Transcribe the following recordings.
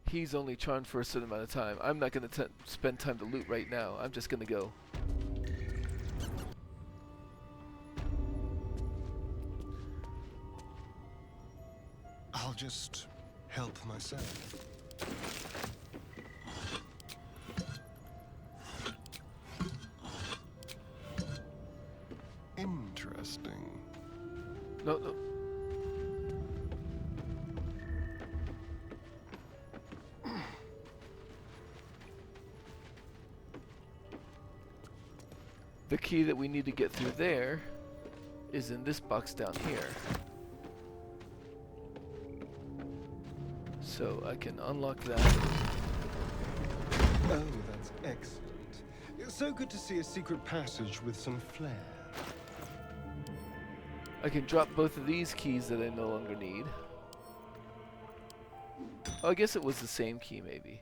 He's only charmed for a certain amount of time. I'm not going to spend time to loot right now. I'm just going to go. I'll just help myself. Interesting. No, no. The key that we need to get through there is in this box down here. So I can unlock that. Oh, that's excellent. It's so good to see a secret passage with some flair. I can drop both of these keys that I no longer need. Oh, I guess it was the same key maybe.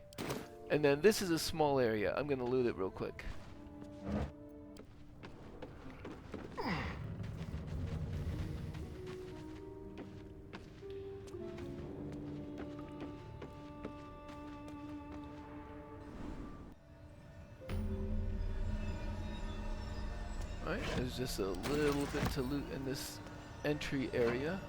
And then this is a small area. I'm gonna loot it real quick. Alright, there's just a little bit to loot in this entry area.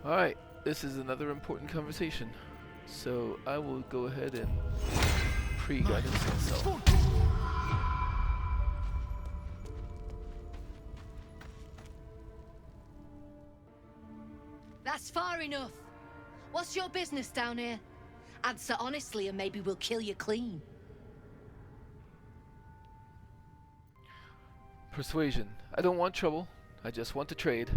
Alright, this is another important conversation. So I will go ahead and pre-guidance myself. That's far enough. What's your business down here? Answer honestly and maybe we'll kill you clean. Persuasion. I don't want trouble. I just want to trade.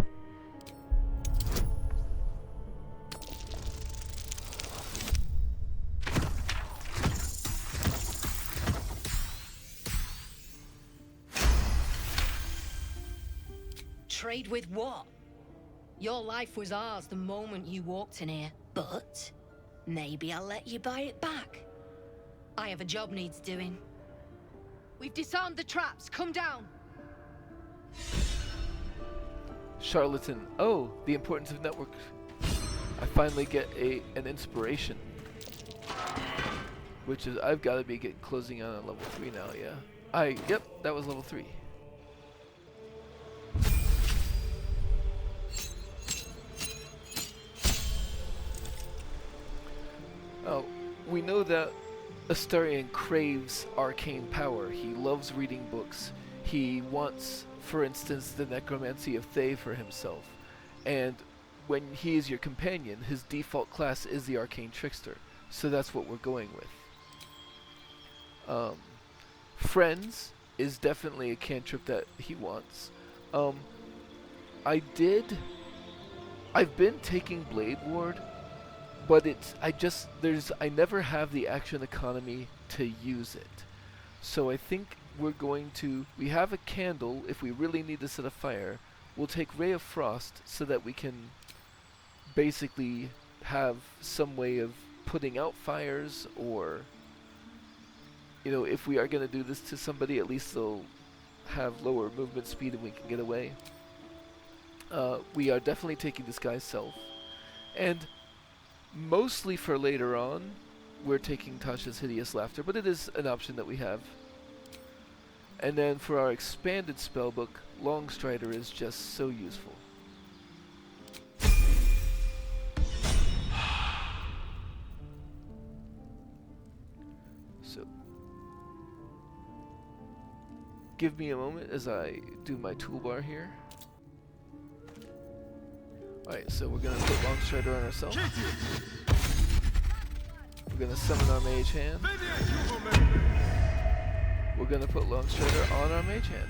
Trade with what? Your life was ours the moment you walked in here, but maybe I'll let you buy it back. I have a job needs doing. We've disarmed the traps. Come down. Charlatan. Oh, the importance of network. I finally get an inspiration. Which is, I've got to be closing on level 3 now, yeah. Yep, that was level 3. Oh, we know that Astarion craves arcane power. He loves reading books. He wants, for instance, the necromancy of Thay for himself. And when he is your companion, his default class is the arcane trickster. So that's what we're going with. Friends is definitely a cantrip that he wants. I've been taking Blade Ward, but I never have the action economy to use it. So I think we have a candle. If we really need to set a fire, we'll take Ray of Frost so that we can basically have some way of putting out fires, or, you know, if we are going to do this to somebody, at least they'll have lower movement speed and we can get away. We are definitely taking Disguise Self. And mostly for later on, we're taking Tasha's Hideous Laughter, but it is an option that we have. And then for our expanded spellbook, Longstrider is just so useful. So, give me a moment as I do my toolbar here. Alright, so we're going to put Longstrider on ourselves. We're going to summon our Mage Hand. We're going to put Longstrider on our Mage Hand.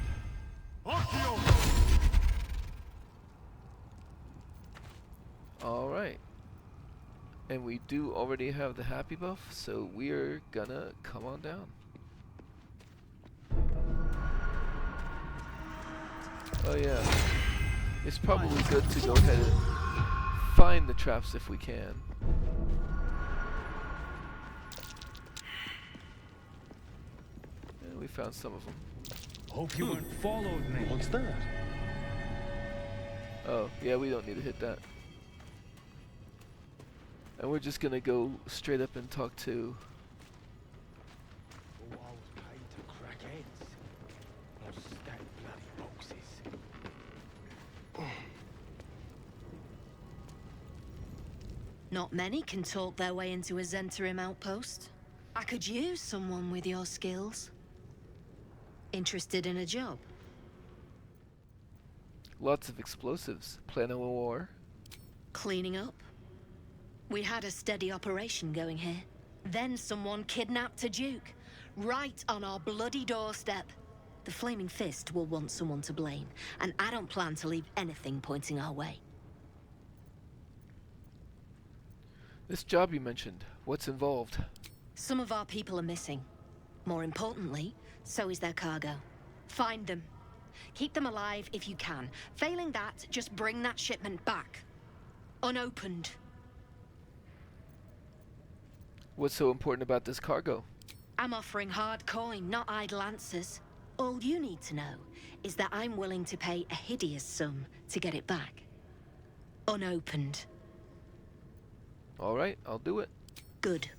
Alright. And we do already have the happy buff, so we're gonna come on down. Oh yeah. It's probably good to go ahead and find the traps if we can. found some of them. Hope you weren't followed, mate. What's that? Oh, yeah, we don't need to hit that. And we're just gonna go straight up and talk to... Oh, I was paid to crack heads. Not stack bloody boxes. Not many can talk their way into a Zentarim outpost. I could use someone with your skills. Interested in a job? Lots of explosives. Plan a war. Cleaning up? We had a steady operation going here. Then someone kidnapped a Duke. Right on our bloody doorstep. The Flaming Fist will want someone to blame, and I don't plan to leave anything pointing our way. This job you mentioned, what's involved? Some of our people are missing. More importantly, so is their cargo. Find them. Keep them alive if you can. Failing that, just bring that shipment back. Unopened. What's so important about this cargo? I'm offering hard coin, not idle answers. All you need to know is that I'm willing to pay a hideous sum to get it back. Unopened. Alright, I'll do it. Good.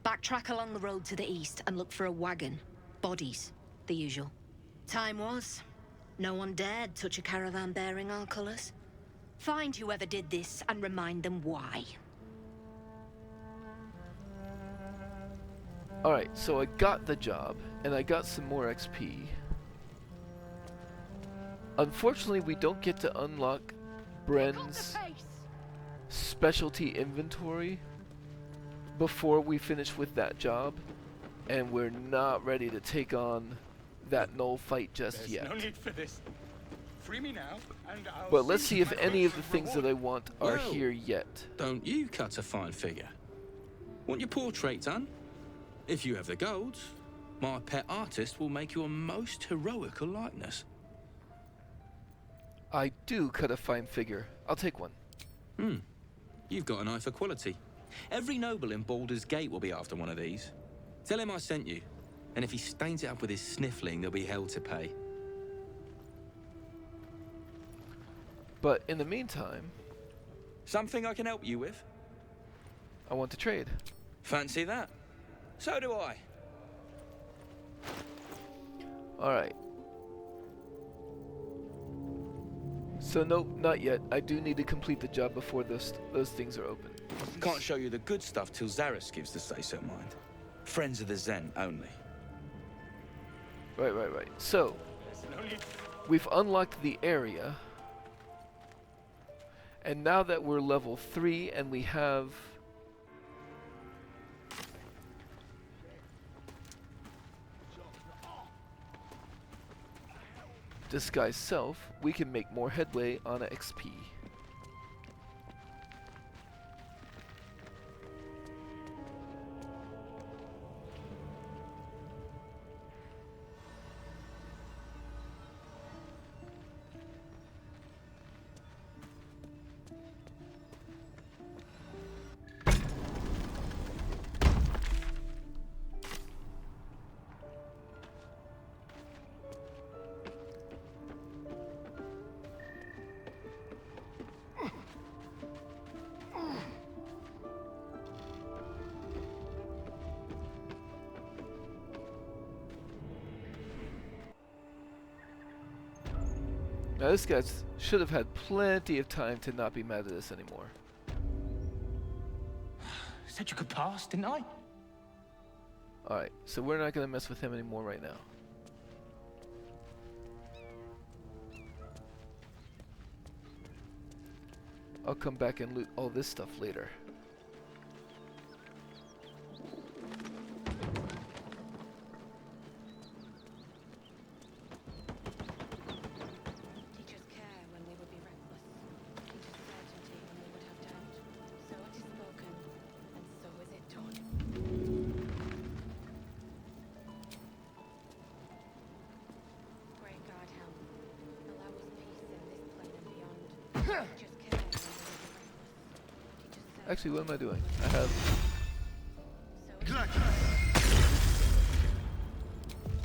Backtrack along the road to the east and look for a wagon. Bodies, the usual. Time was. No one dared touch a caravan bearing our colours. Find whoever did this and remind them why. Alright, so I got the job, and I got some more XP. Unfortunately, we don't get to unlock Bren's specialty inventory before we finish with that job, and we're not ready to take on that null fight just There's yet. no need for this. Free me now, and I'll But let's see see if my any of the reward. things that I want are Well, here yet. Don't you cut a fine figure? Want your portrait done? If you have the gold, my pet artist will make you a most heroical likeness. I do cut a fine figure. I'll take one. You've got an eye for quality. Every noble in Baldur's Gate will be after one of these. Tell him I sent you. And if he stains it up with his sniffling, there'll be hell to pay. But in the meantime, Something I can help you with? I want to trade. Fancy that? So do I. Alright. So nope, not yet. I do need to complete the job before those things are open. Can't show you the good stuff till Zaris gives the say-so, mind. Friends of the Zen only. Right. So, There's no need. we've unlocked the area. And now that we're level 3 and we have... Disguise Self, we can make more headway on XP. Now this guy should have had plenty of time to not be mad at us anymore. Said you could pass, didn't I? Alright, so we're not going to mess with him anymore right now. I'll come back and loot all this stuff later. Teachers care when we would be reckless. Teachers certainty when we would have doubt. So it is spoken, and so is it taught. Great God, help. Allow us peace in this plane and beyond. Teachers care when we would be reckless. Teachers certainty. Actually, what am I doing? I have... So it is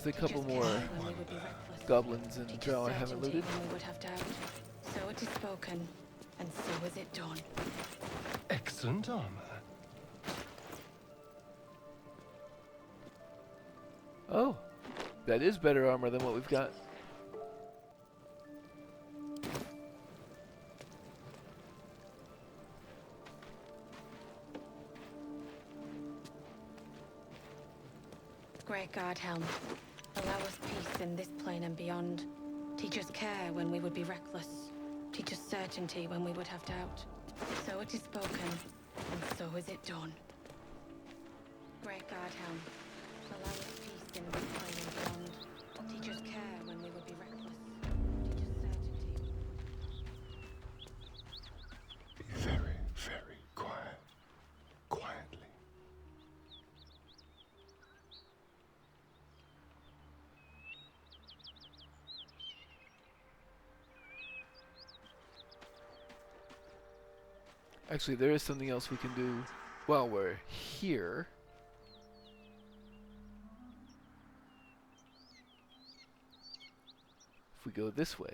there's a couple Teach us more care when we would be reckless. goblins and Teach drow us I haven't certainty looted. when we would have doubt. So it is spoken, and so is it done. Excellent armor. Oh, that is better armor than what we've got. Great God Helm, allow us peace in this plane and beyond. Teach us care when we would be reckless. Teach us certainty when we would have doubt. So it is spoken, and so is it done. Great God Helm, allow us peace in this plane and beyond. Teach us care when we would be reckless. Teach us certainty. Be very, very quiet. Quietly. Actually, there is something else we can do while we're here. If we go this way.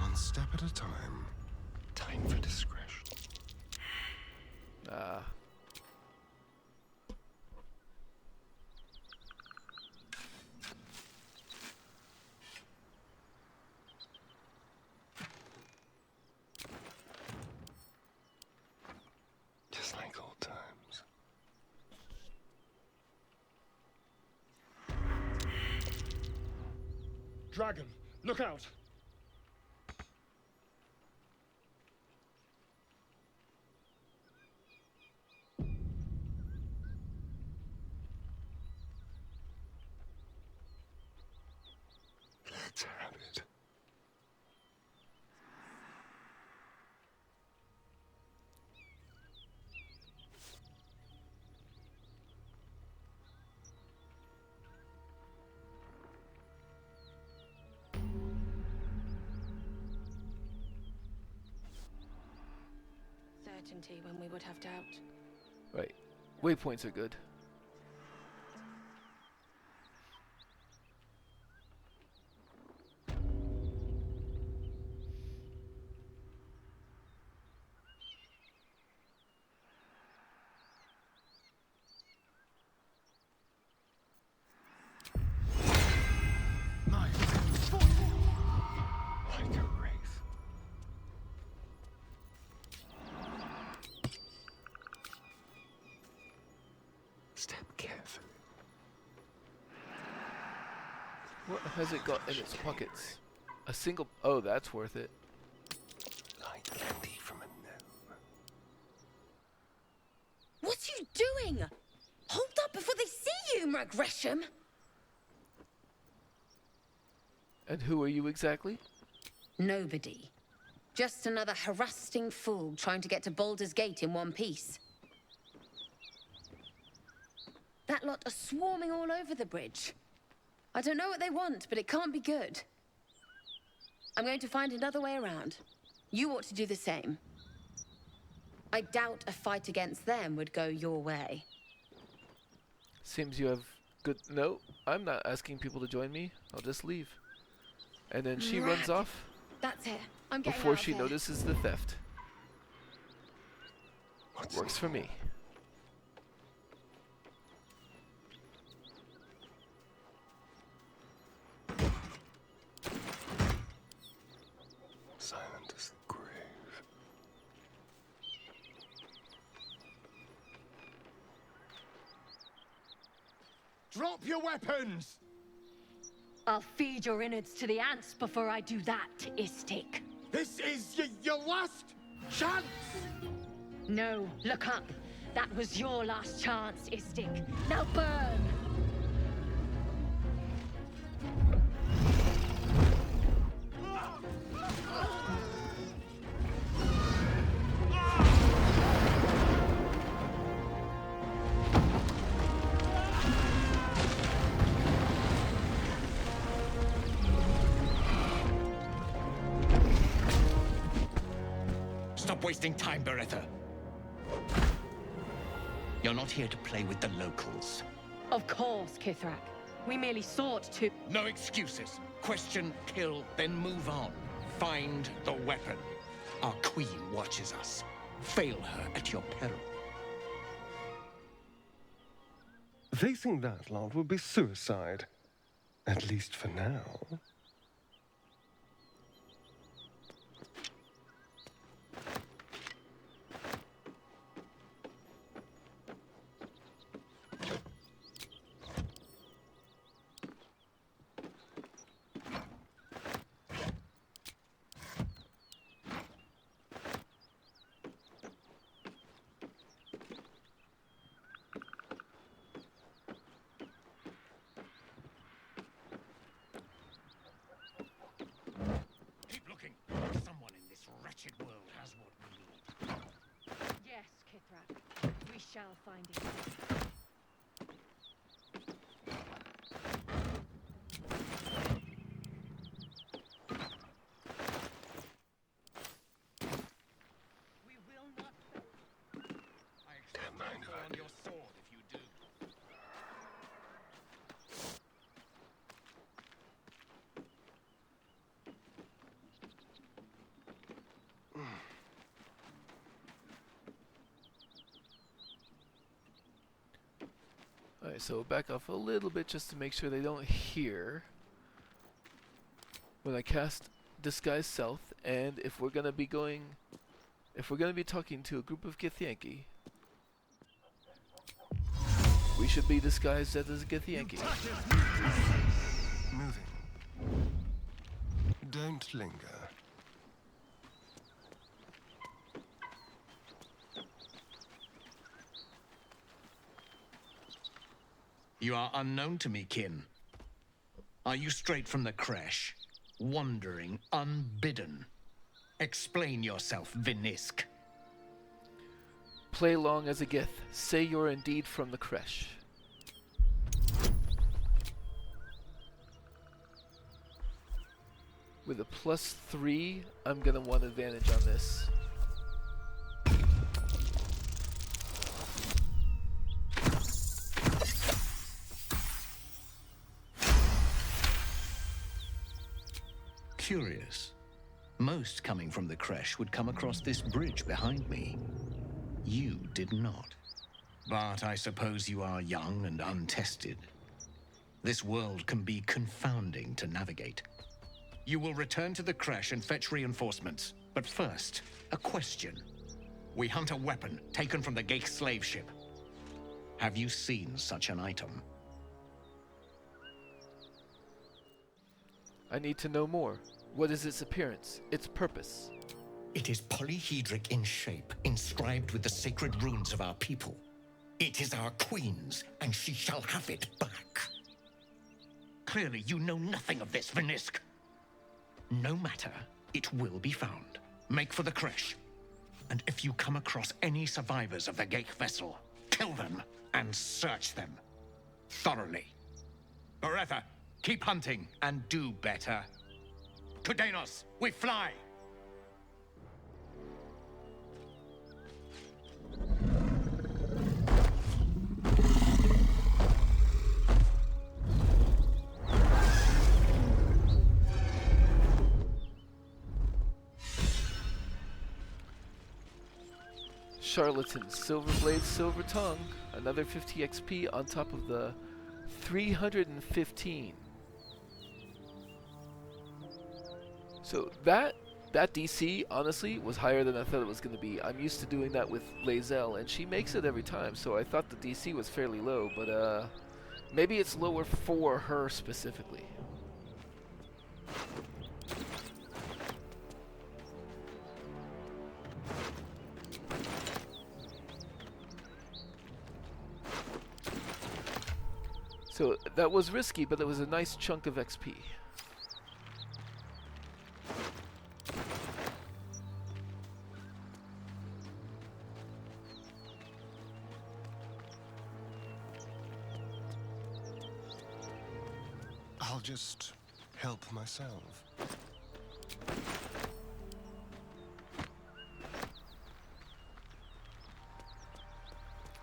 One step at a time. Time for discretion. Ah. Just like old times. Dragon, look out! Let's have it. Certainty when we would have doubt. Right. Waypoints are good. Like a wraith. Step carefully. What has it got in its pockets? A single... Oh, that's worth it. Like candy from a gnome. What are you doing? Hold up before they see you, Mag Gresham. And who are you exactly? Nobody. Just another harassing fool trying to get to Baldur's Gate in one piece. That lot are swarming all over the bridge. I don't know what they want, but it can't be good. I'm going to find another way around. You ought to do the same. I doubt a fight against them would go your way. Seems you have good... No, I'm not asking people to join me. I'll just leave. And then she runs off That's it. I'm getting before out of she here. notices the theft. What's Works for me. silent as the grave? Drop your weapons! I'll feed your innards to the ants before I do that, Istik. This is your last chance! No, look up. That was your last chance, Istik. Now burn! wasting time, Beretta. You're not here to play with the locals. Of course, Kithrak. We merely sought to... No excuses. Question, kill, then move on. Find the weapon. Our queen watches us. Fail her at your peril. Facing that lot would be suicide. At least for now. Keep looking. Someone in this wretched world has what we need. Yes, Kithrak. We shall find it. We will not fail. I expect you'll fall on your sword if you do. Alright, so back off a little bit just to make sure they don't hear when I cast Disguise Self, and if we're gonna be talking to a group of Githyanki, we should be disguised as a Githyanki. Moving. Don't linger. You are unknown to me, kin. Are you straight from the creche? Wandering unbidden? Explain yourself, Vinisk. Play along as a Gith. Say you're indeed from the creche. With a +3, I'm gonna want advantage on this. Curious. Most coming from the creche would come across this bridge behind me. You did not. But I suppose you are young and untested. This world can be confounding to navigate. You will return to the creche and fetch reinforcements. But first, a question. We hunt a weapon taken from the Geich slave ship. Have you seen such an item? I need to know more. What is its appearance? Its purpose? It is polyhedric in shape, inscribed with the sacred runes of our people. It is our queen's, and she shall have it back. Clearly, you know nothing of this, Vinisk. No matter, it will be found. Make for the creche. And if you come across any survivors of the Geich vessel, kill them and search them. Thoroughly. Beretta, keep hunting and do better. To Danos, we fly! Charlatan, Silverblade, Silver Tongue, another 50 XP on top of the 315. So that DC, honestly, was higher than I thought it was going to be. I'm used to doing that with Lae'zel, and she makes it every time, so I thought the DC was fairly low, but maybe it's lower for her specifically. So that was risky, but it was a nice chunk of XP. I'll just help myself.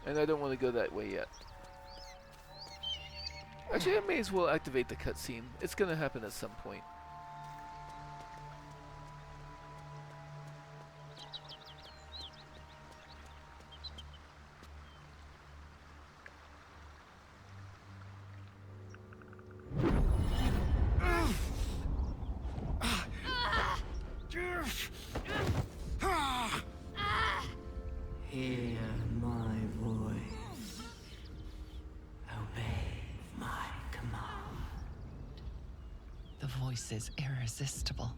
And I don't want to go that way yet. Actually, I may as well activate the cutscene. It's gonna happen at some point. Hear my voice. Obey my command. The voice is irresistible.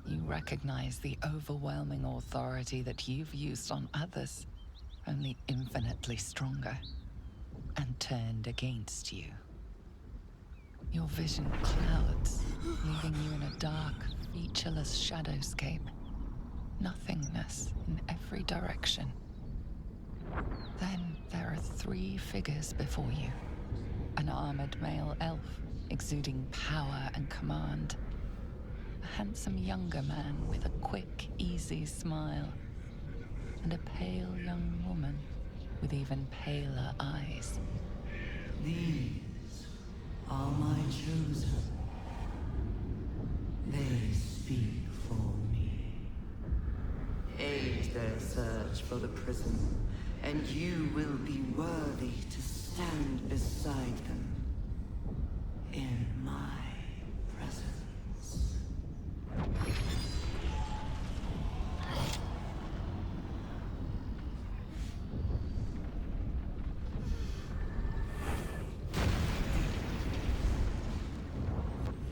You recognize the overwhelming authority that you've used on others, only infinitely stronger, and turned against you. Your vision clouds, leaving you in a dark, featureless shadowscape. Nothingness in every direction. Then there are 3 figures before you. An armored male elf, exuding power and command. A handsome younger man with a quick, easy smile. And a pale young woman with even paler eyes. These are my chosen. They speak for me. Aid their search for the prison, and you will be worthy to stand beside them in my presence.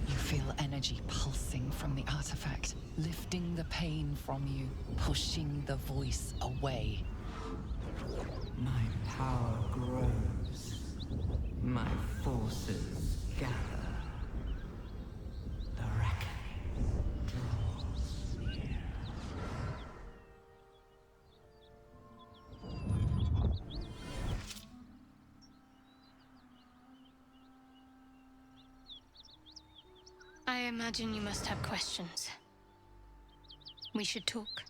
You feel energy pulsing from the artifact, lifting the pain from you, pushing the voice away. My power grows. My forces gather. The reckoning draws near. I imagine you must have questions. We should talk.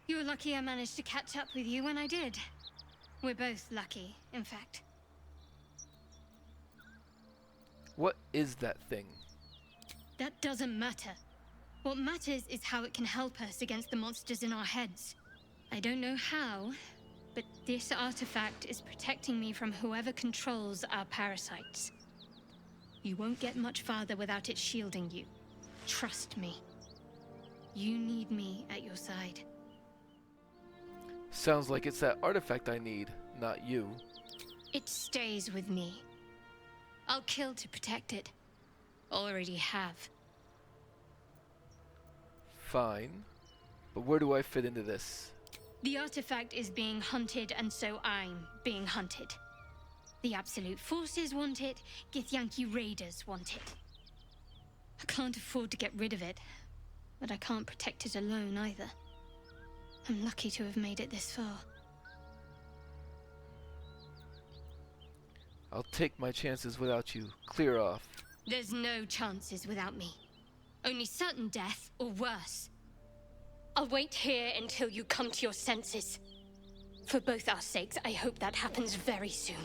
You're lucky I managed to catch up with you when I did. We're both lucky, in fact. What is that thing? That doesn't matter. What matters is how it can help us against the monsters in our heads. I don't know how, but this artifact is protecting me from whoever controls our parasites. You won't get much farther without it shielding you. Trust me. You need me at your side. Sounds like it's that artifact I need, not you. It stays with me. I'll kill to protect it. Already have. Fine. But where do I fit into this? The artifact is being hunted, and so I'm being hunted. The Absolute Forces want it, Githyanki Raiders want it. I can't afford to get rid of it, but I can't protect it alone either. I'm lucky to have made it this far. I'll take my chances without you. Clear off. There's no chances without me. Only certain death, or worse. I'll wait here until you come to your senses. For both our sakes, I hope that happens very soon.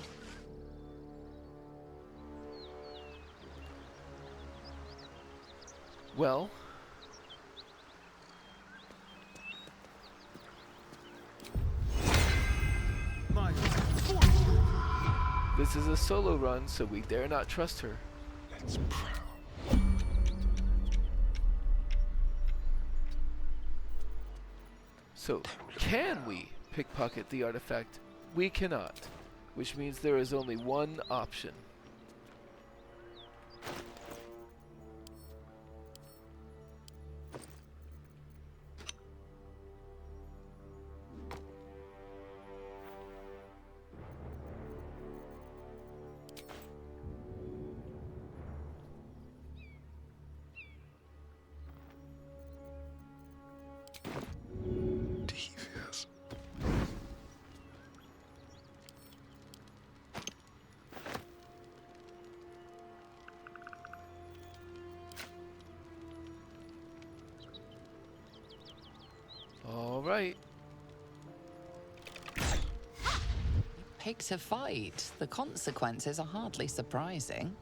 Well, this is a solo run, so we dare not trust her. Let's prowl. So, can we pickpocket the artifact? We cannot, which means there is only one option. Devious. All right. picked a fight. The consequences are hardly surprising.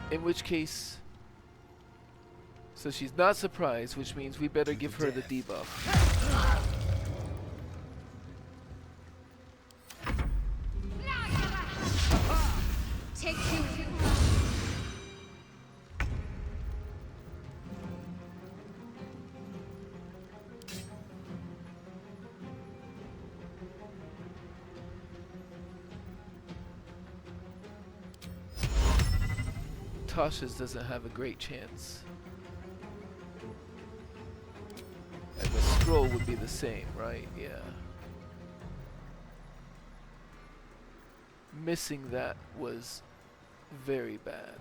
In which case, so she's not surprised, which means we better give her the debuff. Take two. Tasha's doesn't have a great chance. And the scroll would be the same, right? Yeah. Missing that was very bad.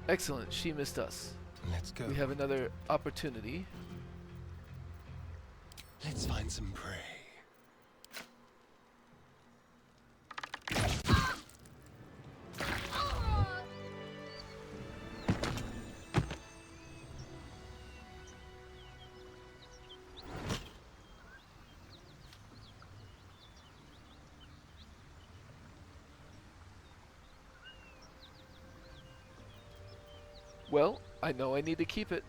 Excellent, she missed us. Let's go. We have another opportunity. Let's find some prey. Well, I know I need to keep it.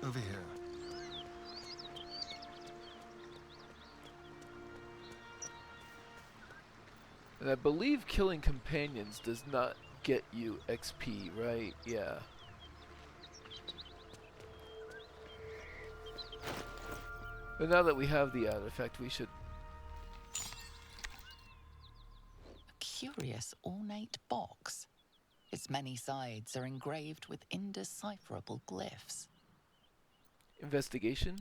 Over here. And I believe killing companions does not get you XP, right? Yeah. But now that we have the artifact, we should... A curious ornate box. Its many sides are engraved with indecipherable glyphs. Investigation?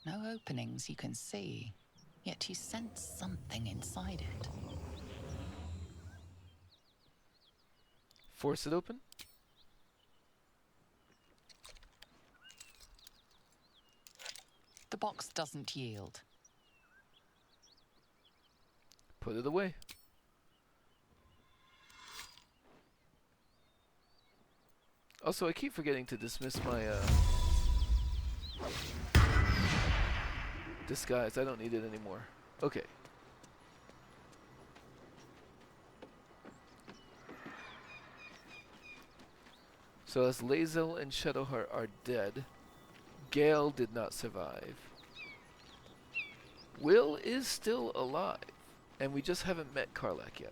No openings you can see, yet you sense something inside it. Force it open? The box doesn't yield. Put it away. Also, I keep forgetting to dismiss my disguise. I don't need it anymore. Okay. So as Lae'zel and Shadowheart are dead, Gale did not survive. Will is still alive, and we just haven't met Karlach yet.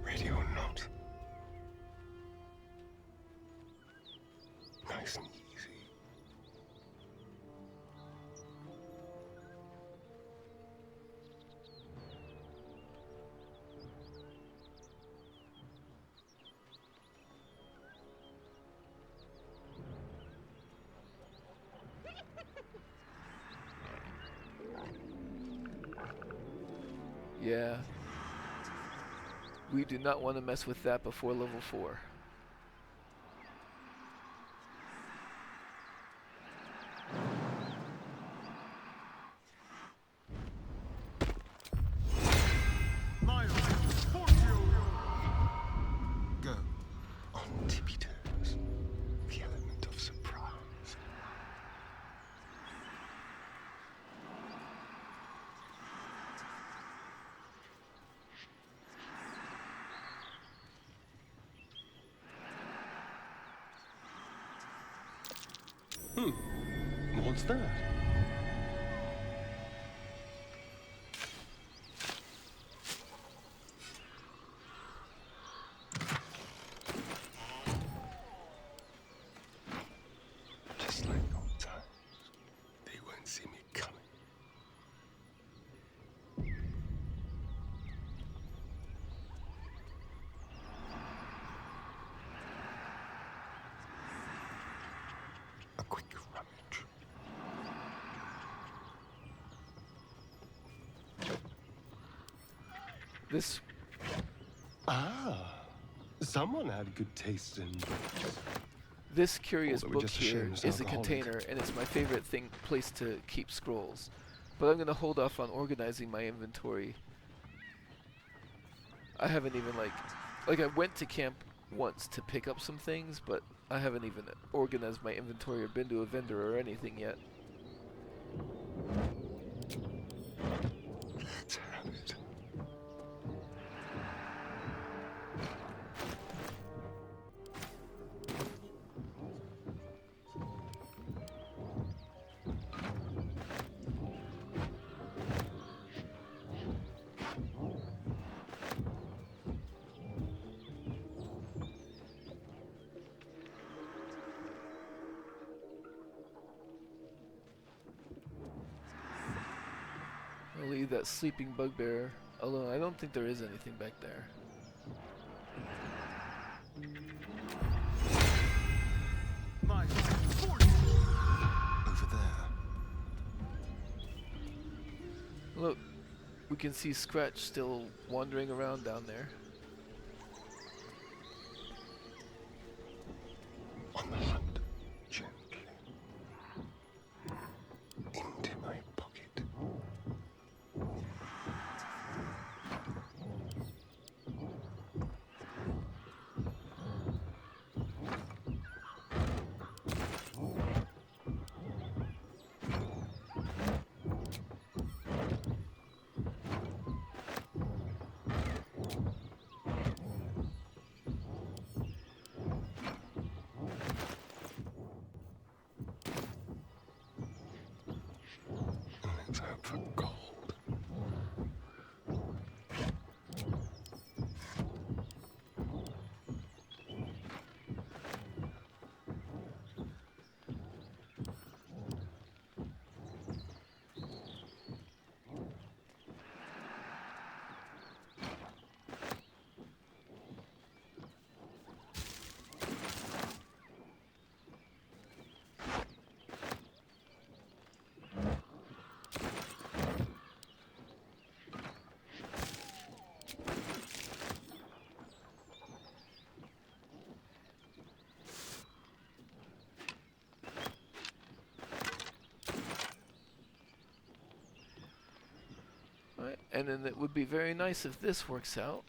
Ready or not. Nice and easy. Yeah. We do not want to mess with that before level 4. What's that? Just like old times. They won't see me coming. A quick rummage. This Ah, someone had good taste in. this curious Although we're book just here ashamed it's is a alcoholic. container, and it's my favorite place to keep scrolls. But I'm gonna hold off on organizing my inventory. I haven't even like I went to camp once to pick up some things, but I haven't even organized my inventory or been to a vendor or anything yet. Let's have it. I'll leave that sleeping bugbear alone. I don't think there is anything back there. Over there. Look, we can see Scratch still wandering around down there. On the hunt, gently. Into my pocket. Let's hope for gold. Right, and then it would be very nice if this works out.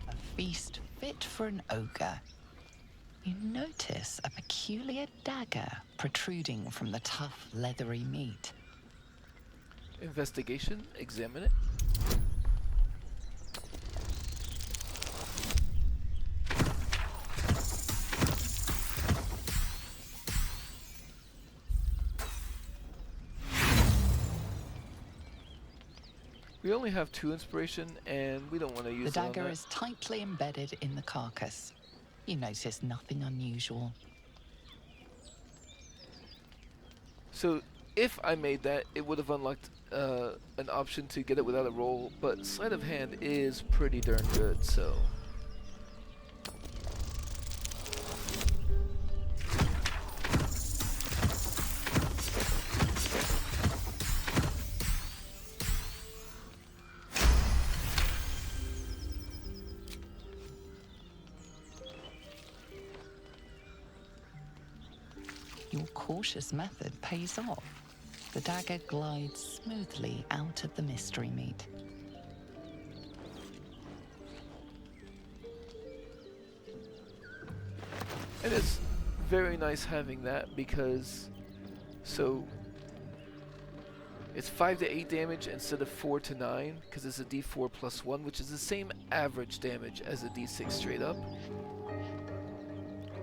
A feast fit for an ogre. You notice a peculiar dagger protruding from the tough, leathery meat. Investigation, examine it. We only have 2 inspiration, and we don't want to use The it on dagger that. is tightly embedded in the carcass. You notice nothing unusual. So if I made that, it would have unlocked an option to get it without a roll, but sleight of hand is pretty darn good, so... Your cautious method pays off. The dagger glides smoothly out of the mystery meat. And it's very nice having that because, so It's 5 to 8 damage instead of 4 to 9, because it's a d4 plus 1, which is the same average damage as a d6 straight up.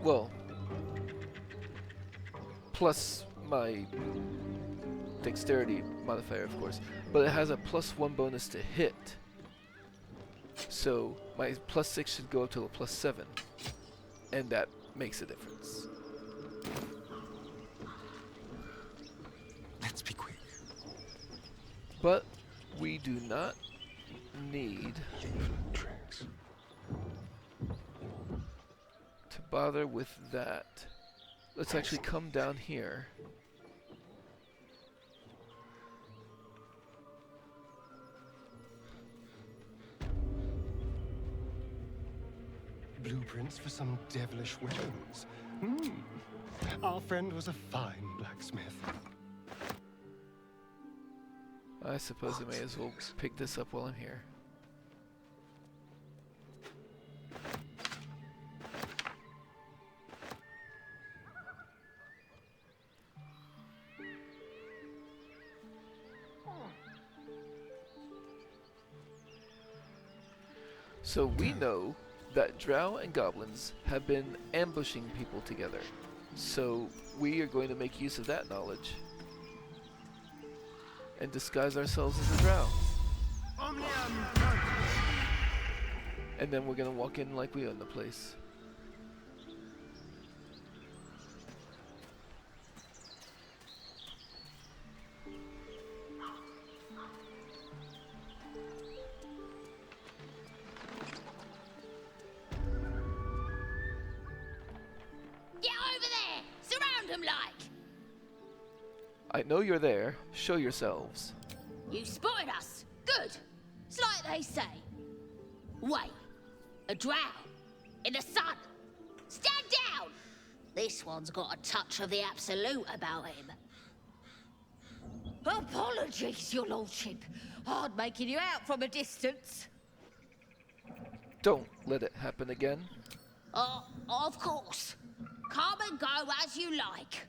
Well, plus my dexterity modifier, of course, but it has a plus 1 bonus to hit. So my plus 6 should go up to a plus 7, and that makes a difference. Let's be quick. But we do not need Tricks. to bother with that. Let's actually come down here. Blueprints for some devilish weapons. Our friend was a fine blacksmith. I suppose I may as well pick this up while I'm here. So we know that drow and goblins have been ambushing people together. So we are going to make use of that knowledge and disguise ourselves as a drow. And then we're gonna walk in like we own the place. Get over there! Surround him like! I know you're there. Show yourselves. You spotted us. Good. It's like they say. Wait. A drow. In the sun. Stand down! This one's got a touch of the absolute about him. Apologies, your lordship. Hard making you out from a distance. Don't let it happen again. Of course. Come and go as you like.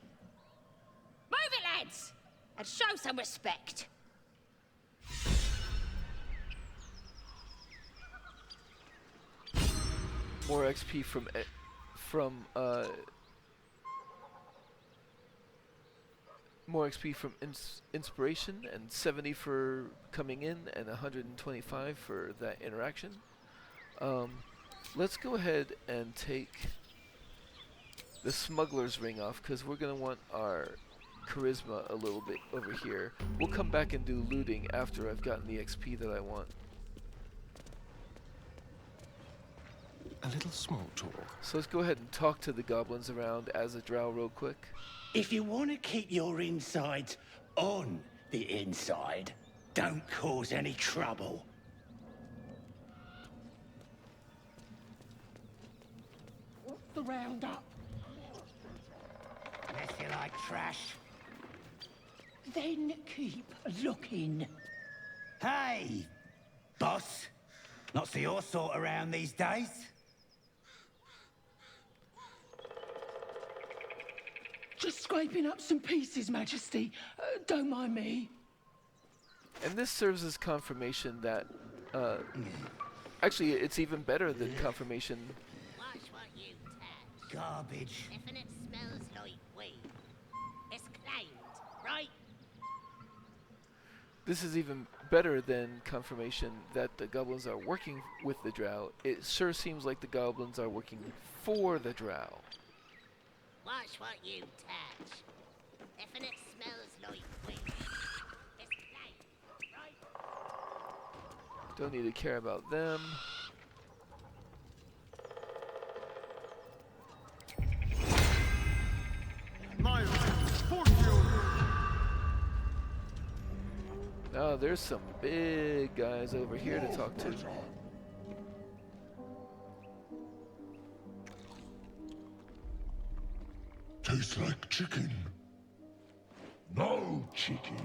Move it, lads! And show some respect. More XP from more XP from inspiration, and 70 for coming in, and 125 for that interaction. Let's go ahead and take the smuggler's ring off, because we're gonna want our charisma a little bit over here. We'll come back and do looting after I've gotten the XP that I want. A little small talk. So let's go ahead and talk to the goblins around as a drow real quick. If you want to keep your insides on the inside, don't cause any trouble. What's the roundup? Unless you like trash. Then keep looking. Hey, boss. Not see your sort around these days. Just scraping up some pieces, Majesty. Don't mind me. And this serves as confirmation that, actually, it's even better than confirmation. Watch what you touch. Garbage. If it smells like weed, it's claimed, right? This is even better than confirmation that the goblins are working with the drow. It sure seems like the goblins are working for the drow. Watch what you touch. If it smells like weed, it's claimed, right? Don't need to care about them. Now there's some big guys over here to talk to. Tastes like chicken. No chicken.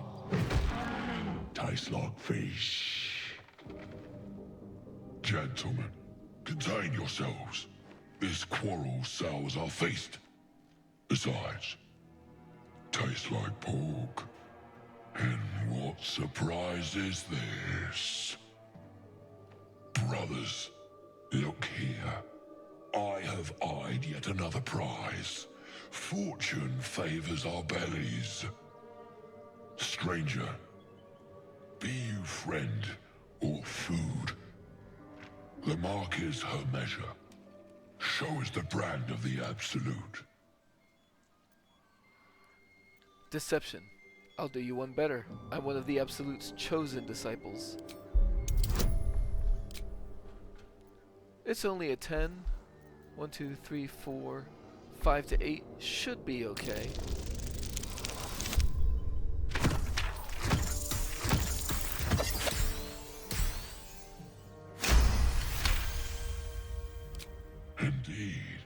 Tastes like fish. Gentlemen, contain yourselves. This quarrel sours our feast. Besides, tastes like pork. And what What surprise is this? Brothers, look here. I have eyed yet another prize. Fortune favors our bellies. Stranger, be you friend or food. The mark is her measure. Show us the brand of the Absolute. Deception. I'll do you one better. I'm one of the Absolute's chosen disciples. It's only a 10. 1, 2, 3, 4, 5 to 8 should be okay. Indeed.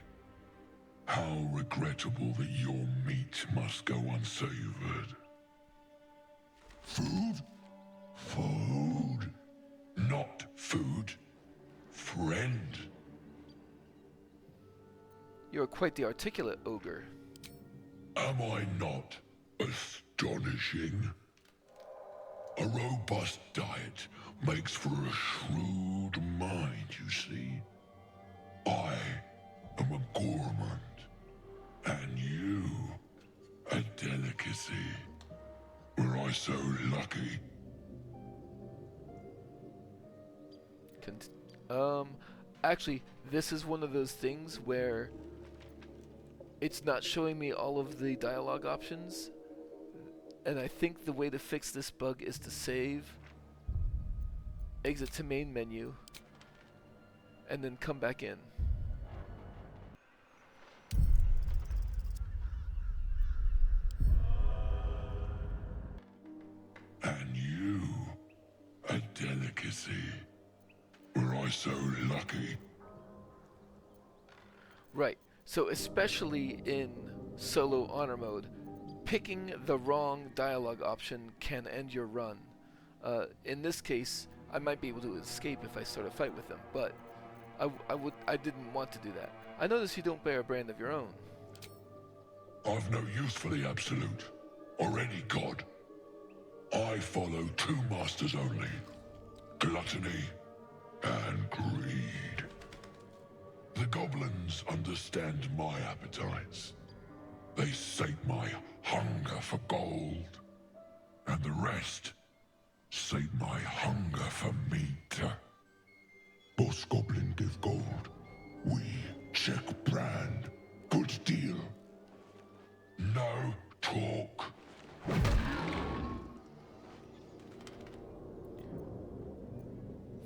How regrettable that your meat must go unsavored. Food? Food. Not food. Friend. You're quite the articulate ogre. Am I not astonishing? A robust diet makes for a shrewd mind, you see. I am a gourmand, and you a delicacy. Were I so lucky? Actually, this is one of those things where it's not showing me all of the dialogue options, and I think the way to fix this bug is to save, exit to main menu, and then come back in. And you a delicacy. Were I so lucky? Right, so especially in solo honor mode, picking the wrong dialogue option can end your run. In this case, I might be able to escape if I start a fight with them, but I didn't want to do that. I notice you don't bear a brand of your own. I've no use for the Absolute, or any god. I follow two masters only, gluttony and greed. The goblins understand my appetites. They sate my hunger for gold, and the rest sate my hunger for meat. Boss Goblin give gold. We check brand. Good deal. No talk.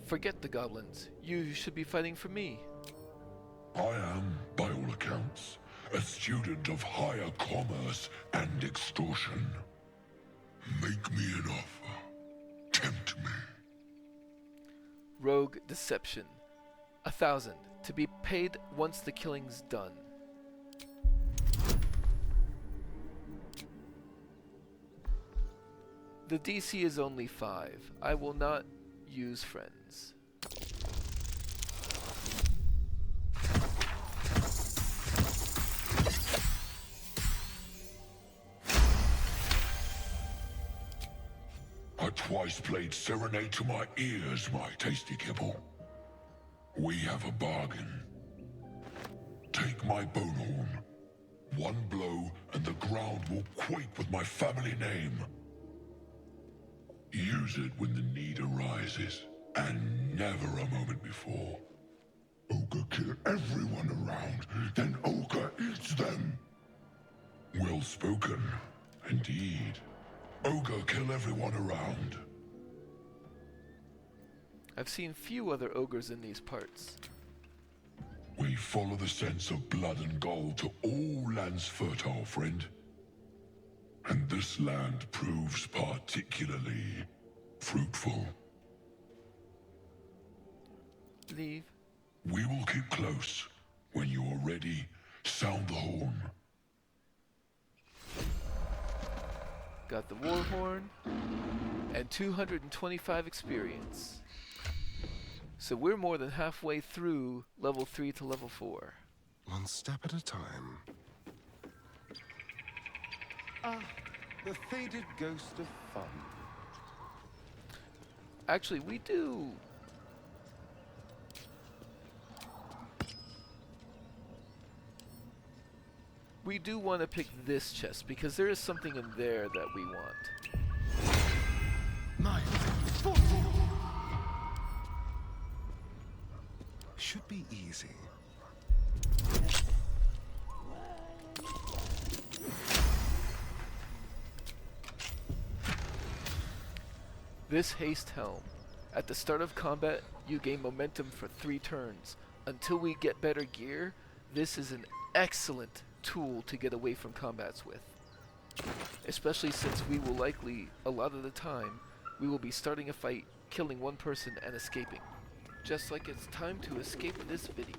Forget the goblins. You should be fighting for me. I am, by all accounts, a student of higher commerce and extortion. Make me an offer. Tempt me. Rogue Deception. 1,000. To be paid once the killing's done. The DC is only 5. I will not use friends. I twice played serenade to my ears, my tasty kibble. We have a bargain. Take my bone horn. One blow and the ground will quake with my family name. Use it when the need arises, and never a moment before. Ogre kill everyone around, then Ogre eats them. Well spoken, indeed. Ogre kill everyone around. I've seen few other ogres in these parts. We follow the sense of blood and gold to all lands fertile, friend. And this land proves particularly fruitful. Leave. We will keep close. When you are ready, sound the horn. Got the war horn and 225 experience. So we're more than halfway through level 3 to level 4. One step at a time. Ah, the faded ghost of fun. Actually, we do. We do want to pick this chest because there is something in there that we want. My should be easy. This haste helm. At the start of combat, you gain momentum for 3 turns. Until we get better gear, this is an excellent tool to get away from combats with. Especially since we will likely, a lot of the time, we will be starting a fight, killing one person and escaping. Just like it's time to escape this video.